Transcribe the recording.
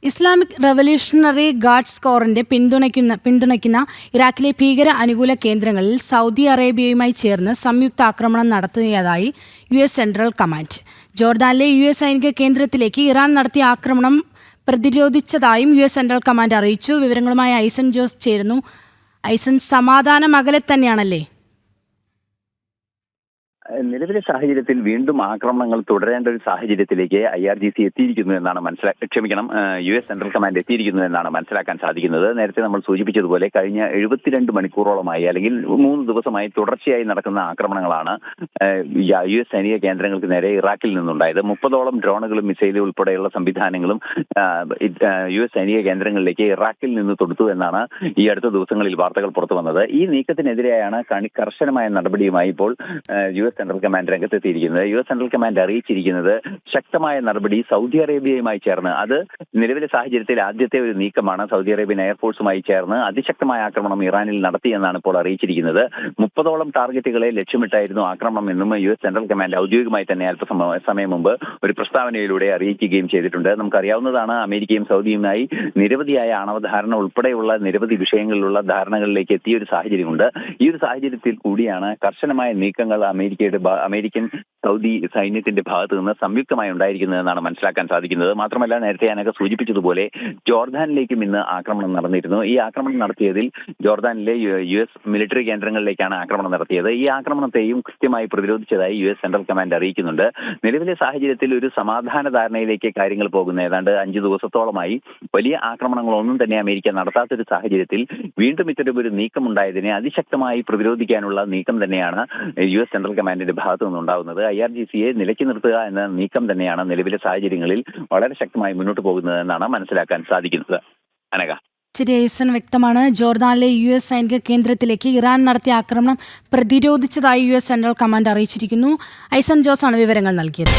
Islamic revolutionary guards കോറിന്റെ പിന്തുണയ്ക്കുന്ന ഇറാഖിലെ ഭീകര അനുകൂല കേന്ദ്രങ്ങളിൽ സൗദി അറേബ്യയുമായി ചേർന്ന് സംയുക്ത ആക്രമണം നടത്തിയതായി US സെൻട്രൽ കമാൻഡ്. ജോർദാനിലെ US സൈനിക കേന്ദ്രത്തിലേക്ക് ഇറാൻ നടത്തിയ ആക്രമണം പ്രതിരോധിച്ചതായും US സെൻട്രൽ കമാൻഡ് അറിയിച്ചു. വിവരങ്ങളുമായി ഐസൻ ജോസ് ചേരുന്നു. ഐസൻ, സമാധാനം അകലെ തന്നെയാണല്ലേ? നിലവിലെ സാഹചര്യത്തിൽ വീണ്ടും ആക്രമണങ്ങൾ തുടരേണ്ട ഒരു സാഹചര്യത്തിലേക്ക് IRGC എത്തിയിരിക്കുന്നു എന്നാണ് US സെൻട്രൽ കമാൻഡ് എത്തിയിരിക്കുന്നു എന്നാണ് മനസ്സിലാക്കാൻ സാധിക്കുന്നത്. നേരത്തെ നമ്മൾ സൂചിപ്പിച്ചതുപോലെ കഴിഞ്ഞ 72 മണിക്കൂറോളമായി അല്ലെങ്കിൽ 3 ദിവസമായി തുടർച്ചയായി നടക്കുന്ന ആക്രമണങ്ങളാണ് US സൈനിക കേന്ദ്രങ്ങൾക്ക് നേരെ ഇറാഖിൽ നിന്നുണ്ടായത്. 30ഓളം ഡ്രോണുകളും മിസൈലും ഉൾപ്പെടെയുള്ള സംവിധാനങ്ങളും US സൈനിക കേന്ദ്രങ്ങളിലേക്ക് ഇറാഖിൽ നിന്ന് തൊടുത്തു എന്നാണ് ഈ അടുത്ത ദിവസങ്ങളിൽ വാർത്തകൾ പുറത്തു വന്നത്. ഈ നീക്കത്തിനെതിരെയാണ് കർശനമായ നടപടിയുമായി ഇപ്പോൾ US സെൻട്രൽ കമാൻഡ് രംഗത്തെത്തിയിരിക്കുന്നത്. US സെൻട്രൽ കമാൻഡ് അറിയിച്ചിരിക്കുന്നത് ശക്തമായ നടപടി സൗദി അറേബ്യയുമായി ചേർന്ന്, അത് നിലവിലെ സാഹചര്യത്തിൽ ആദ്യത്തെ ഒരു നീക്കമാണ്. സൗദി അറേബ്യൻ എയർഫോഴ്സുമായി ചേർന്ന് അതിശക്തമായ ആക്രമണം ഇറാനിൽ നടത്തിയെന്നാണ് ഇപ്പോൾ അറിയിച്ചിരിക്കുന്നത്. 30ഓളം ടാർഗറ്റുകളെ ലക്ഷ്യമിട്ടായിരുന്നു ആക്രമണം എന്നും US സെൻട്രൽ കമാൻഡ് ഔദ്യോഗികമായി തന്നെ അല്പസമയം മുമ്പ് ഒരു പ്രസ്താവനയിലൂടെ അറിയിക്കുകയും ചെയ്തിട്ടുണ്ട്. നമുക്കറിയാവുന്നതാണ്, അമേരിക്കയും സൗദിയുമായി നിരവധിയായ ആണവധാരണ ഉൾപ്പെടെയുള്ള നിരവധി വിഷയങ്ങളിലുള്ള ധാരണകളിലേക്ക് എത്തിയ ഒരു സാഹചര്യമുണ്ട്. ഈ ഒരു സാഹചര്യത്തിൽ കൂടിയാണ് കർശനമായ നീക്കങ്ങൾ അമേരിക്കൻ സൗദി സൈന്യത്തിന്റെ ഭാഗത്തു നിന്ന് സംയുക്തമായി ഉണ്ടായിരിക്കുന്നതെന്നാണ് മനസ്സിലാക്കാൻ സാധിക്കുന്നത്. മാത്രമല്ല, നേരത്തെ ഞാനൊക്കെ സൂചിപ്പിച്ചതുപോലെ ജോർദാനിലേക്കും ഇന്ന് ആക്രമണം നടന്നിരുന്നു. ഈ ആക്രമണം നടത്തിയതിൽ ജോർദാനിലെ US മിലിറ്ററി കേന്ദ്രങ്ങളിലേക്കാണ് ആക്രമണം നടത്തിയത്. ഈ ആക്രമണത്തെയും കൃത്യമായി പ്രതിരോധിച്ചതായി US സെൻട്രൽ കമാൻഡ് അറിയിക്കുന്നുണ്ട്. നിലവിലെ സാഹചര്യത്തിൽ ഒരു സമാധാന ധാരണയിലേക്ക് കാര്യങ്ങൾ പോകുന്ന ഏതാണ്ട് 5 ദിവസത്തോളമായി വലിയ ആക്രമണങ്ങളൊന്നും തന്നെ അമേരിക്ക നടത്താത്തൊരു സാഹചര്യത്തിൽ വീണ്ടും ഇത്തരമൊരു നീക്കം ഉണ്ടായതിനെ അതിശക്തമായി പ്രതിരോധിക്കാനുള്ള നീക്കം തന്നെയാണ് US സെൻട്രൽ കമാൻഡിന്റെ ഭാഗത്തു നിന്നുണ്ടാകുന്നത്. IRGCയെ നിലയ്ക്ക് നിർത്തുക എന്ന നീക്കം തന്നെയാണ് നിലവിലെ സാഹചര്യങ്ങളിൽ വളരെ ശക്തമായി മുന്നോട്ട് പോകുന്നതെന്നാണ് മനസ്സിലാക്കാൻ സാധിക്കുന്നത്. അനഘ. ശരി, ഐസൻ, വ്യക്തമാണ്. ജോർദാനിലെ US സൈനിക കേന്ദ്രത്തിലേക്ക് ഇറാൻ നടത്തിയ ആക്രമണം പ്രതിരോധിച്ചതായി US സെൻട്രൽ കമാൻഡ് അറിയിച്ചിരിക്കുന്നു. ഐസൻ ജോസ് ആണ് വിവരങ്ങൾ നൽകിയത്.